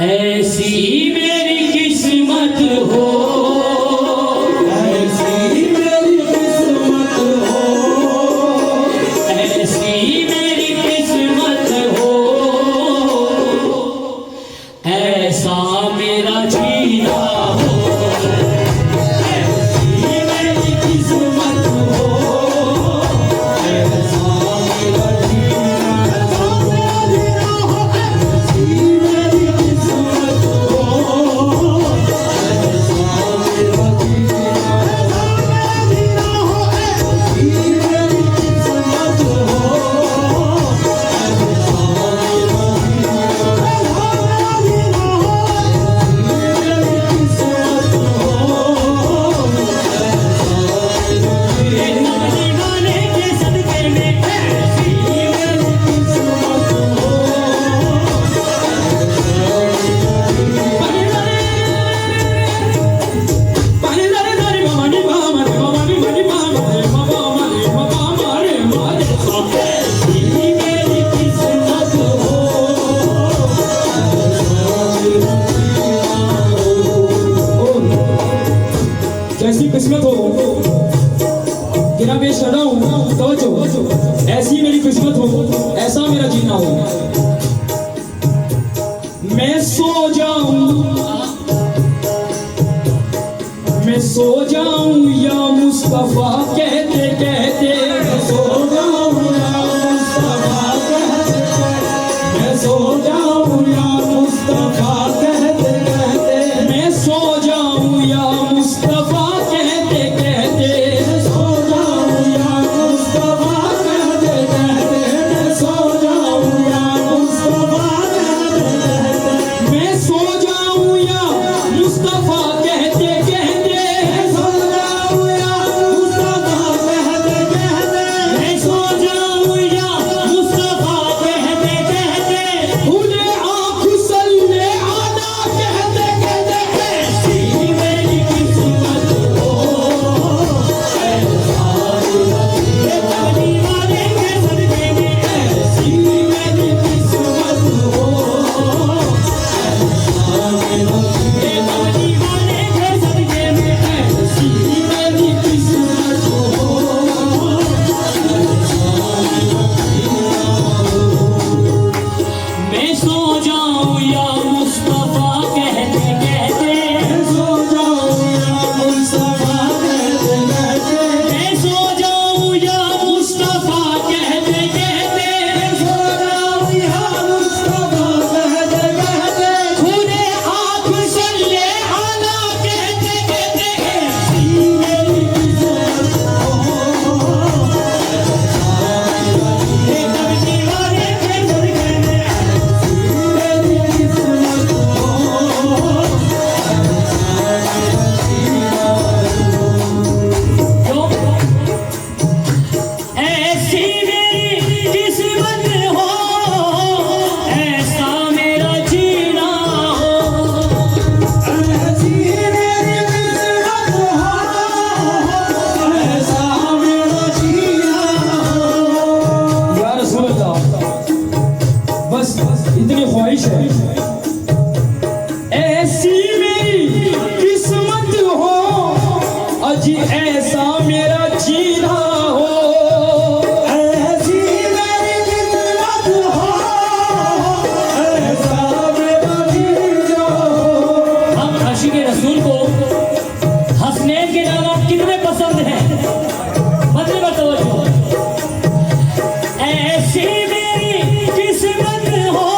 ऐसी मेरी किस्मत हो, ऐसी मेरी किस्मत हो, ऐसी मेरी किस्मत हो, ऐसा मेरा जीना हो, ऐसी मेरी किस्मत हो, ऐसा मेरा जीना हो, ऐसी मेरी किस्मत हो, ऐसा मेरा जीना हो, ऐसी मेरी किस्मत हो, दीवाने के सदके में ऐसी मेरी किस्मत हो। जैसी किस्मत हो गिरा मैं सदा हूँ तवज्जो, ऐसी मेरी किस्मत हो, ऐसा मेरा जीना हो। मैं सो जाऊं या मुस्तफा कहते कहते, मैं सो जाऊं या मुस्तफा कहते कहते, मैं सो जाऊं या मुस्तफा कहते कहते, मैं सो जाऊं या मुस्तफा कहते कहते, मैं सो जाऊं या मुस्तफा कहते कहते, मैं सो जाऊं या मुस्तफा कहते कहते, मैं सो जाऊं या मुस्तफा कहते कहते, मैं सो जाऊं या मुस्तफा कहते कहते, मैं सो जाऊं या मुस्तफा कहते कहते, खुले आँख सल्ले आला कहते कहते, ऐसी मेरी किस्मत हो, दीवाने के सदके में ऐसी मेरी किस्मत हो, दीवाने के सदके में ऐसी मेरी किस्मत हो। मैं सो जाऊं या मुस्तफा कहते कहते, मैं सो जाऊं या मुस्तफा कहते कहते, मैं सो जाऊं या मुस्तफा कहते कहते, मैं सो जाऊं या मुस्तफा कहते कहते, खुले आँख सल्ले आला कहते कहते, ऐसी मेरी किस्मत हो, एकदम दीवाने के सदके में मेरी किस्मत हो। क्यों? ऐसी मेरी किस्मत हो, ऐसा मेरा जीना हो, ऐसी मेरी किस्मत हो, ऐसा मेरा जीना हो। या रसूल अल्लाह, बस इतनी ख्वाहिश है। ऐसी मेरी किस्मत हो, अजी ऐसा मेरा जीना हो, ऐसी मेरी किस्मत हो, ऐसा मेरा जीना हो। हम आशिक रसूल को हसनैन के नाम कितने पसंद हैं? मतलब बताओ, ऐसी मेरी किस्मत हो,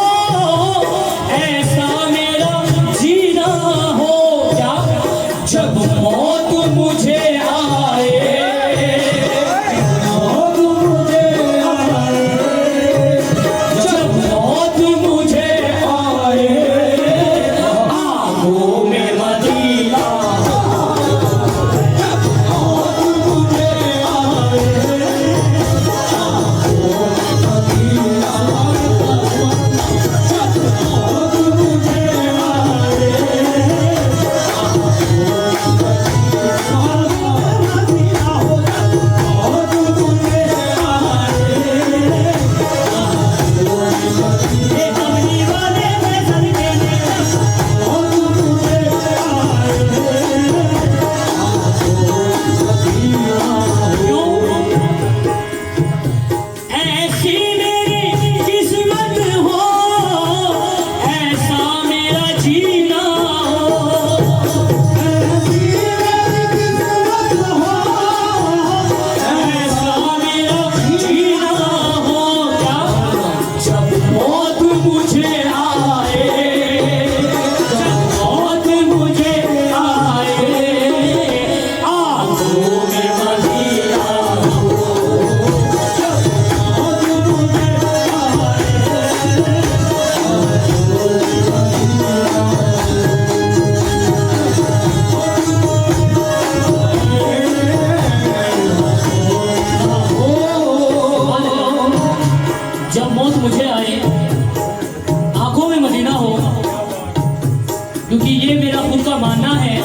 ये मेरा खुद का मानना है।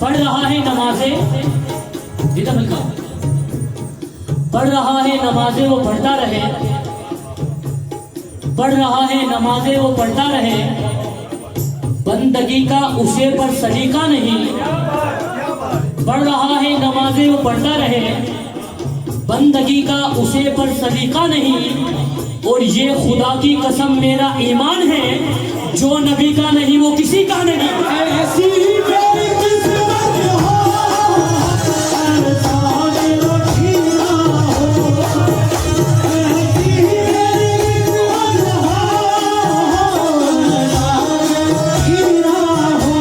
पढ़ रहा है नमाजें, जीता मिलका पढ़ रहा है नमाजें वो पढ़ता रहे, पढ़ रहा है नमाजें वो पढ़ता रहे, बंदगी का उसे पर सलीका नहीं। पढ़ रहा है नमाजें वो पढ़ता रहे, बंदगी का उसे पर सलीका नहीं। और ये खुदा की कसम मेरा ईमान है, जो नबी का नहीं वो किसी का नहीं। ऐसी मेरी किस्मत हो, ऐसा मेरा जीना हो, ऐसी मेरी किस्मत हो, ऐसा मेरा जीना हो।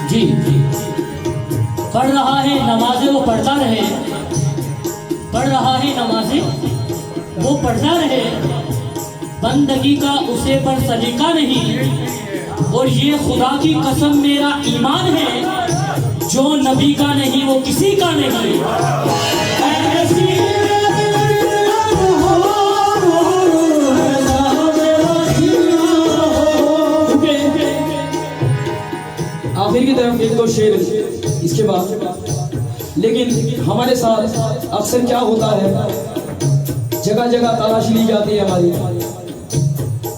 जी पढ़ रहा है नमाजें वो पढ़ता रहे, पढ़ रहा है नमाजें वो पढ़ता रहे, बंदगी का उसे पर सलीका नहीं। और ये खुदा की कसम मेरा ईमान है, जो नबी का नहीं वो किसी का नहीं। ऐसी मेरी किस्मत हो, ऐसा मेरा जीना हो। आखिर की तरफ एक दो शेर इसके बाद। लेकिन हमारे साथ अक्सर क्या होता है, जगह जगह तलाशी ली जाती है हमारी,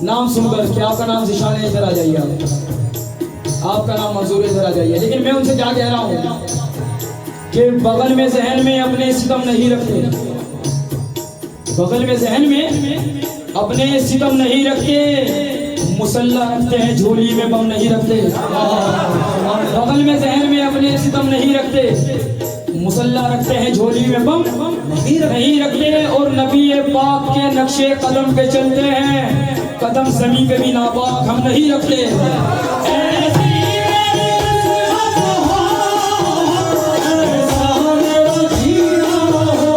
नाम सुनकर कि आपका नाम ज़िशान है, इधर आ जाइए, आपका नाम मंजूर है, इधर आ जाइए। लेकिन मैं उनसे क्या कह रहा हूँ कि बगल में जहन में अपने सितम नहीं रखते, बगल में जहन में अपने सितम नहीं रखते, मुसल्ला रखते हैं झोली में बम नहीं रखते। बगल में जहन में अपने सितम नहीं रखते, मुसल्ला रखते हैं झोली में बम नहीं रखते। और नबी पाक के नक्शे कदम पे चलते हैं, कदम ज़मीन पे भी नापाक हम नहीं रखते। ऐसी मेरी किस्मत हो, ऐसा मेरा जीना हो।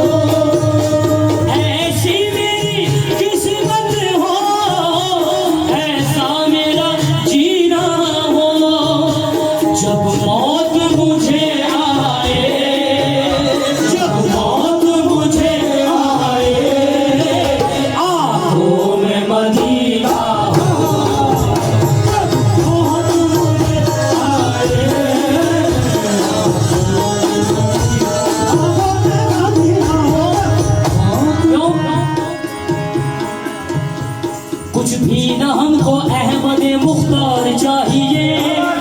ऐसी मेरी किस्मत हो, ऐसा मेरा जीना हो। जब मौत मुझे आए, जब मौत मुझे आए, आंखों में मदीना हो। जब मौत मुझे आए, क्यों? कुछ भी न हमको अहमद मुख्तार चाहिए,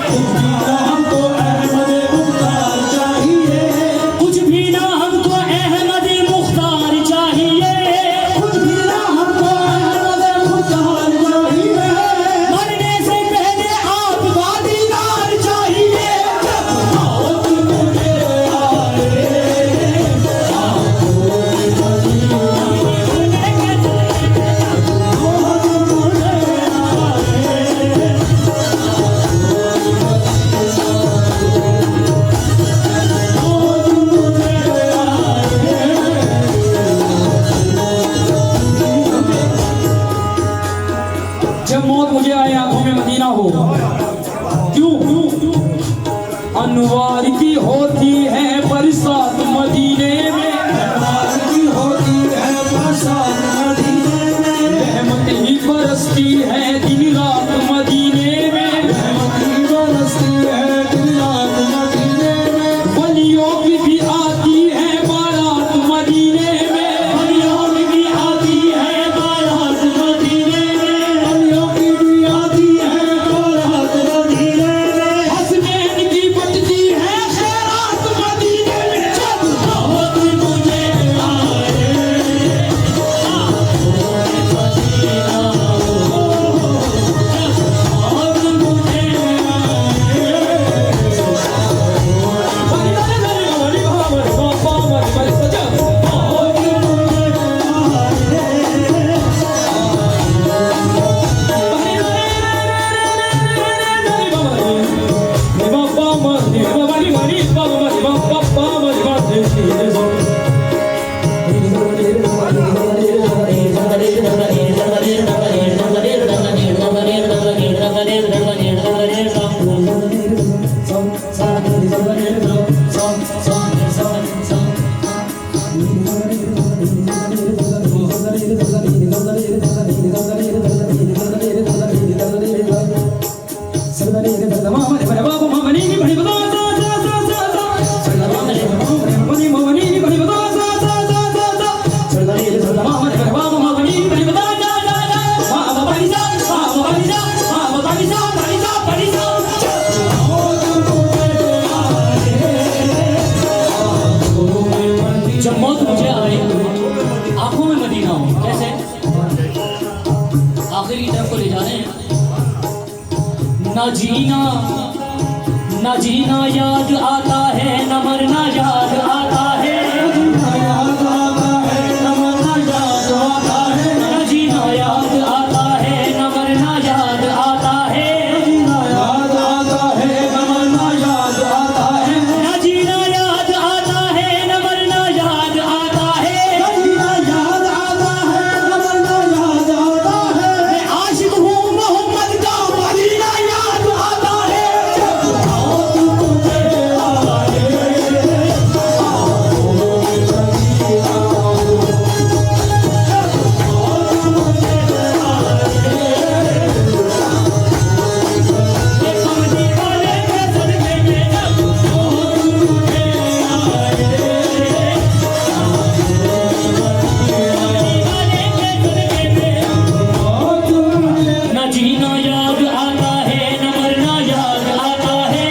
कुछ भी ना हमको अहमद मुख्तार चाहिए, कुछ भी ना हमको अहमद मुख्तार चाहिए। कुछ भी ना हमको अहमद मुख्तार चाहिए, मरने से पहले आपका दीदार चाहिए। जब मौत मुझे जब मौत मुझे आए आंखों में मदीना हो। क्यों? अनवार की होती है बरसात मदीने में, अनवार की होती है बरसात मदीने में, रहमत ही बरसती है दिन रात मदीने में, रहमत ही बरसती है दिन रात मदीने में। वलियों की भी आती है बारात मदीने में, वलियों की भी आती है बारात मदीने में, वलियों की भी आती है बारात मदीने में, हसनैन की बटती है खैरात मदीने में। जब मौत मुझे आए, आंखों में मदीना हो। आगे की तरफ को ले जा रहे हैं। न जीना याद आता है, न मरना याद आता है, याद आता है न मरना याद आता है, न जीना याद आता है, न मरना याद आता है, जीना याद आता है न मरना याद आता है, न जीना याद आता है, न मरना याद आता है, जीना याद आता है न मरना याद आता है। मैं आशिक हूँ मोहम्मद का, मदीना याद आता है। न जीना याद आता है, न मरना याद आता है,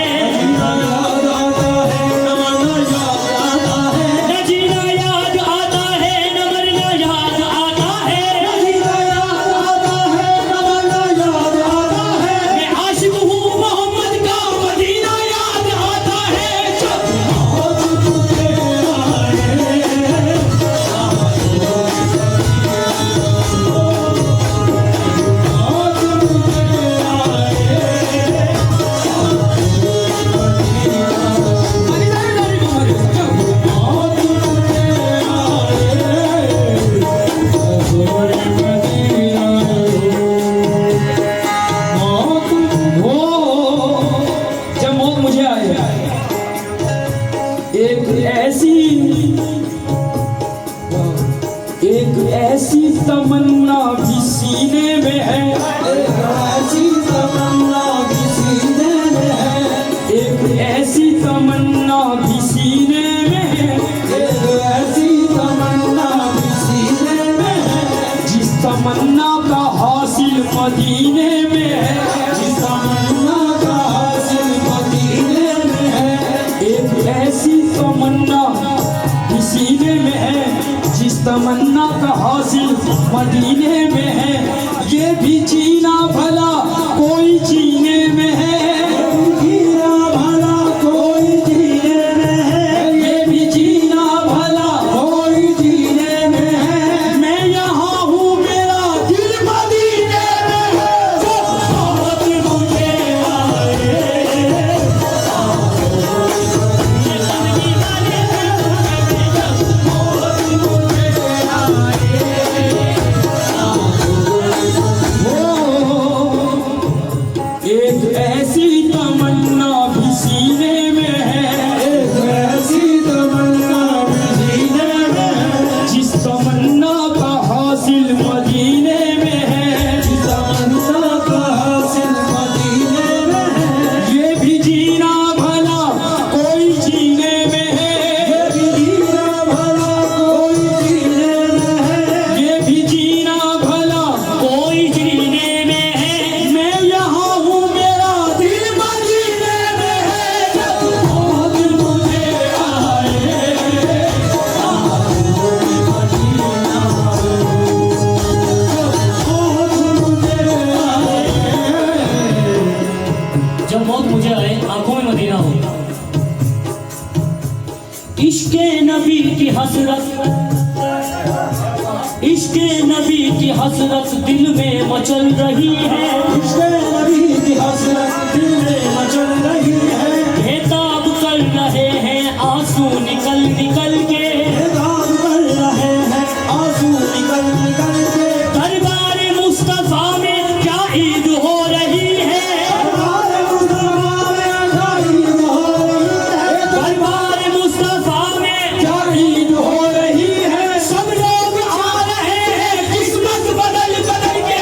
याद आता है न मरना याद आता है, न जीना याद आता है, न मरना याद आता है, जीना याद आता है न मरना याद आता है। मैं आशिक हूँ मोहम्मद का, मदीना याद आता है। जब मौत मुझे आए, एक ऐसी तमन्ना भी सीने में है, एक ऐसी तमन्ना भी सीने में है, एक ऐसी तमन्ना भी सीने में है, एक ऐसी तमन्ना भी सीने में है, जिस तमन्ना का हासिल मदीने में है, जिस तमन्ना का हासिल मदीने में है, एक ऐसी तमन्ना भी सीने में है, जिस तमन्ना का हासिल मदीने में है। ये भी जीना भला कोई जीने में है, जीना भला कोई जीने में है, ये भी जीना भला कोई जीने में है। मैं यहाँ हूँ, मेरा दिल मदीने में है। बहुत मुझे एक ऐसी तमन्ना भी सीने में है, एक ऐसी तमन्ना भी सीने में है, जिस तमन्ना का हासिल मदीने में है, जिस तमन्ना का हासिल मदीने में है। ये भी जीना भला कोई जीने में है, ये भी जीना भला कोई जीने में है, ये भी जीना भला कोई जीने में है। मैं यहाँ हूँ, मेरा दिल मदीने में है। बहुत मुझे आए, बहुत मुझे आए। जब मौत मुझे आए, आंखों में मदीना हो। इश्के नबी की हसरत, इश्के नबी की हसरत दिल में मचल रही है, इश्क़े नबी की हसरत दिल में मचल रही है, बेताब कर रहे हैं आंसू निकल निकल के, बेदाग कर रहे हैं आंसू निकल निकल के। दरबार मुस्तफा में क्या ईद हो रही है, हमारे मुस्तफा में क्या ईद हो रही है, दरबार मुस्तफा में क्या ईद हो रही है। सब लोग आ रहे हैं किस्मत बदल बदल के।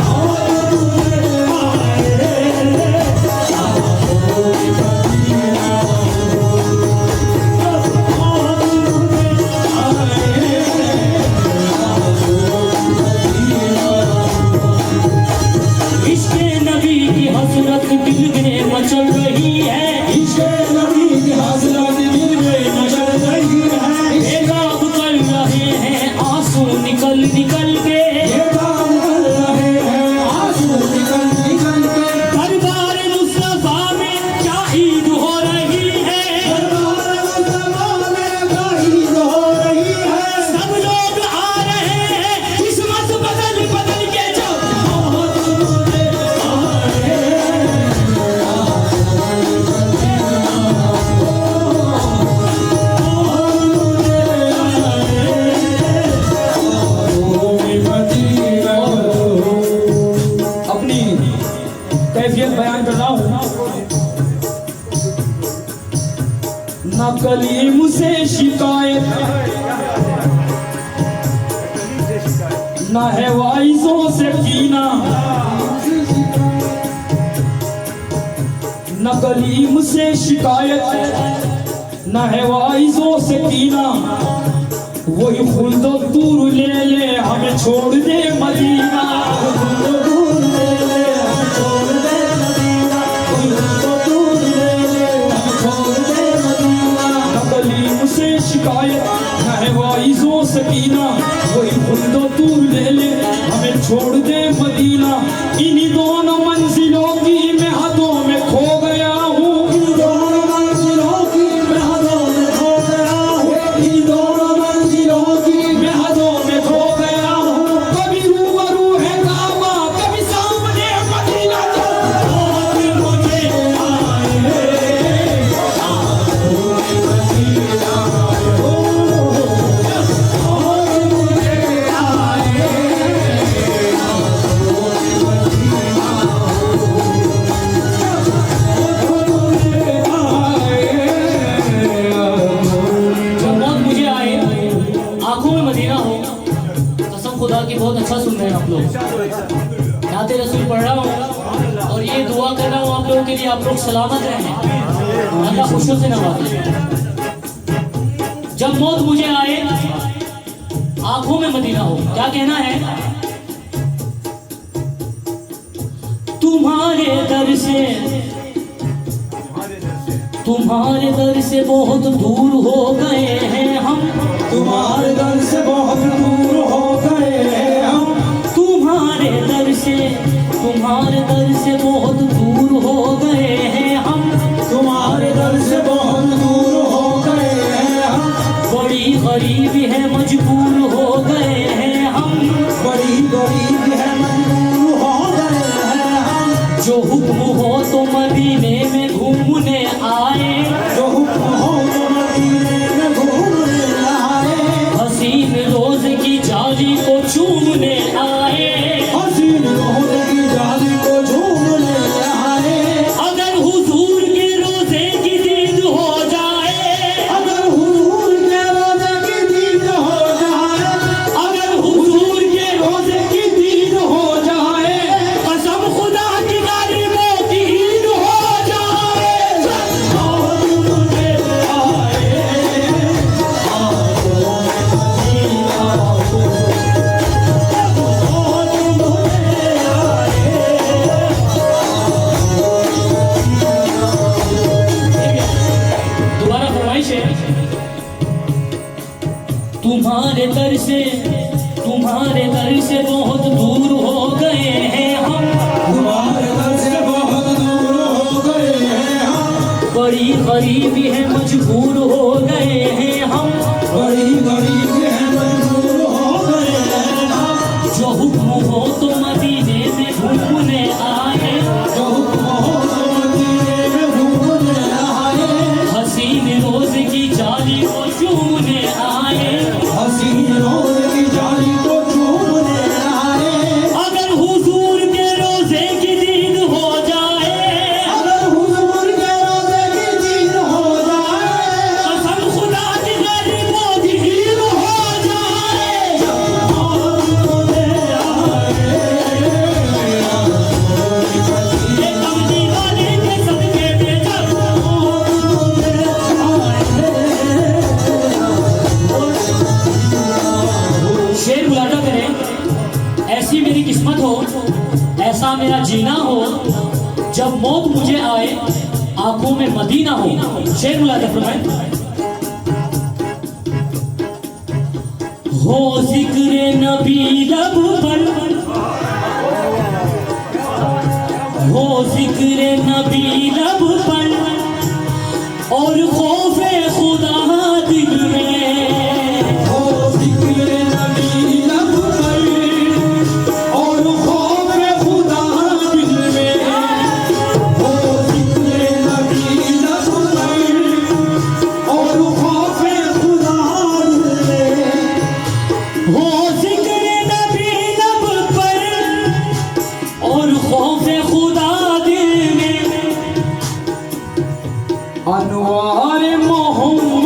बहुत कलीम से शिकायत, न है वाइजों से कीना, न कलीम से शिकायत, न है वाइजों से कीना। वही खुल्दो दूर ले ले हमें छोड़ दे मदीना, खुल्दो दूर ले ले हमें छोड़ दे मदीना, खुल्दो दूर ले ले हमें छोड़ दे मदीना। न कलीम से शिकायत, न है वाइजों से कीना। वही खुल्दो दूर ले ले हमें छोड़ दे मदीना। इन्हीं दोनों मंजिलों की मैं हदों में खो गया हूँ, इन दोनों मंजिलों की मैं हदों में खो गया हूँ, इन दोनों मंजिलों की मैं हदों में खो गया हूँ। कभी रूबरू है काबा, कभी सामने मदीना, जब मुझे बहुत अच्छा सुन रहे हैं आप लोग। नाते रसूल पढ़ रहा हूँ और ये दुआ कर रहा हूँ आप लोगों के लिए, आप लोग सलामत रहें, अल्लाह खुशियों से नवाजे। जब मौत मुझे आए आंखों में मदीना हो, क्या कहना है? तुम्हारे दर से बहुत दूर हो गए हैं हम, तुम्हारे दर से बहुत दूर हो गए हैं हम, तुम्हारे दर से बहुत दूर हो गए हैं हम, तुम्हारे दर से बहुत दूर हो गए हैं हम। बड़ी गरीबी है मजबूर हो गए हैं हम, बड़ी गरीबी है मजबूर हो गए हैं हम। जो हुक्म हो तो मदीने में घूमने आए, जो हुक्म हो तो मदीने में घूमने आए, हसीन रोज की जाली को चूमने आए, हसीन रोज की जाली को झूमने आए। अगर हुजूर के रोजे की दीद हो जाए, अगर हुजूर के रोजे की दीद हो जाए, अगर हुजूर के रोजे की दीद हो जाए, कसम खुदा की गरीबों की ईद हो जाए। और मुझे आए दोबारा फरमाइश है। तुम्हारे दर से बहुत दूर हो गए हैं हम, तुम्हारे दर से बहुत दूर हो गए हैं हम। बड़ी गरीबी है मजबूर हो गए हैं हम, बड़ी गरीबी है मजबूर हो गए हैं हम। जो हुक्म हो तो मदीने में घूमने आए, जो हुक्म हो तो मदीने में घूमने आए, हसीन रोज की जाली को चूमने आए, हसीन रोज की जाली को झूमने आए। अगर हुजूर के रोजे की दीद हो जाए, अगर हुजूर के रोजे की दीद हो जाए, कसम खुदा की गरीबों की ईद हो जाए। और मुझे आए ये कमली वाले के सदके में जब शेर बुलाता करें, ऐसी मेरी किस्मत हो, ऐसा मेरा जीना हो, जब मौत मुझे आए आंखों में मदीना हो। शेर बुलाता फरमाए। हो जिक्र नबी लब पर, हो जिक्र नबी लब पर, और खौफे खुदा दिल में, हो जिक्र नबी लब पर, और खौफ खुदा दिल में। हो जिक्र नबी लब पर, और खौफ खुदा दिल में। हो जिक्र नबी लब पर, और खौफे खुदा दिल में, अनवार मोहम्मद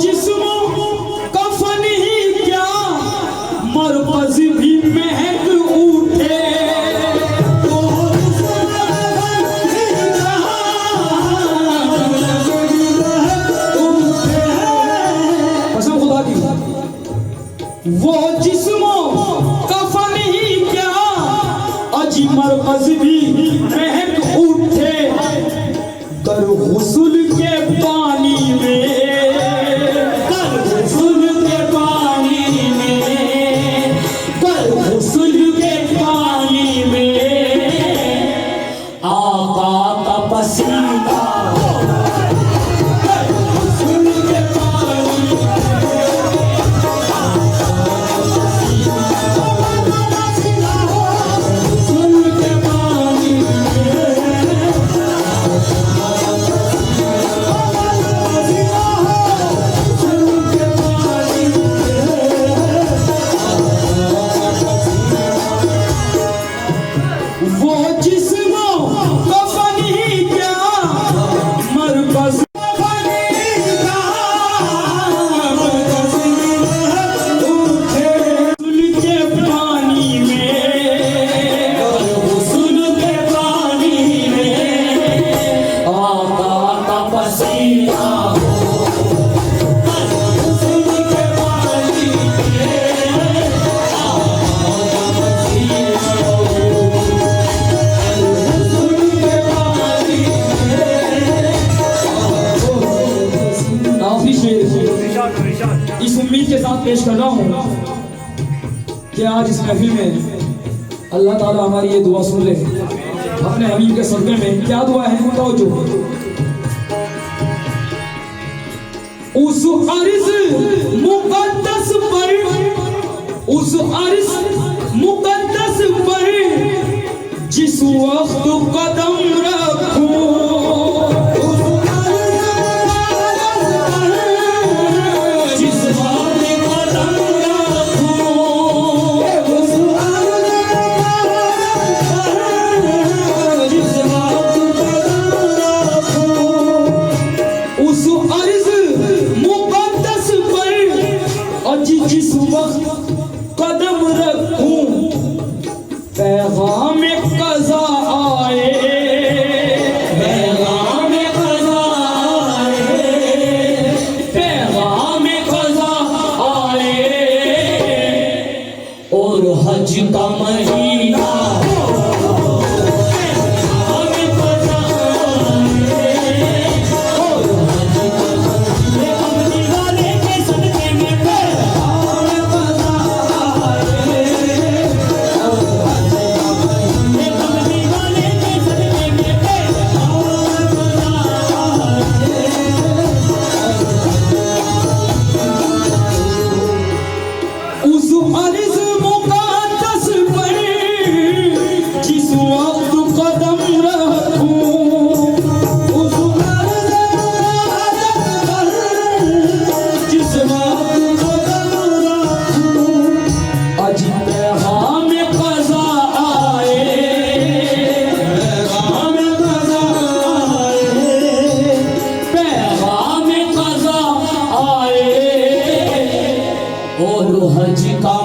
जिस्मों कफन ही क्या मरकज भी महक उठे। कसम खुदा की, वो जिस्मों कफन ही क्या अजी मरकज भी महक उठे। कर गुस्ल के पानी में, कर गुस्ल के पानी में, कर गुस्ल के पानी में आका का पसीना। कर गुस्ल के पानी वो जिस्मों कफन ही क्या मरकज के पानी में, गुस्ल के पानी में आका का पसीना। गुस्ल के पानी आखिरी शेर इस उम्मीद के साथ पेश कर रहा हूँ कि आज इस महफिल में अल्लाह ताला हमारी ये दुआ सुन ले। अपने हबीब के सदक़े में क्या दुआ है तो जो उस अर्ज़ मुक़द्दस पर, उस अर्ज़ मुक़द्दस पर जिस वक्त कदम रखूं, जिस वक्त कदम रखूं पैगाम क़ज़ा आए, पैगाम क़ज़ा आए, पैगाम क़ज़ा आए और हज का महीना। उस अर्ज़ मुक़द्दस पर जिस वक्त कदम रखूं, उस अर्ज़ पर जिस वक्त कदम रखूं आज पैगाम क़ज़ा आए, पैगाम क़ज़ा आए, पैगाम क़ज़ा आए और हज का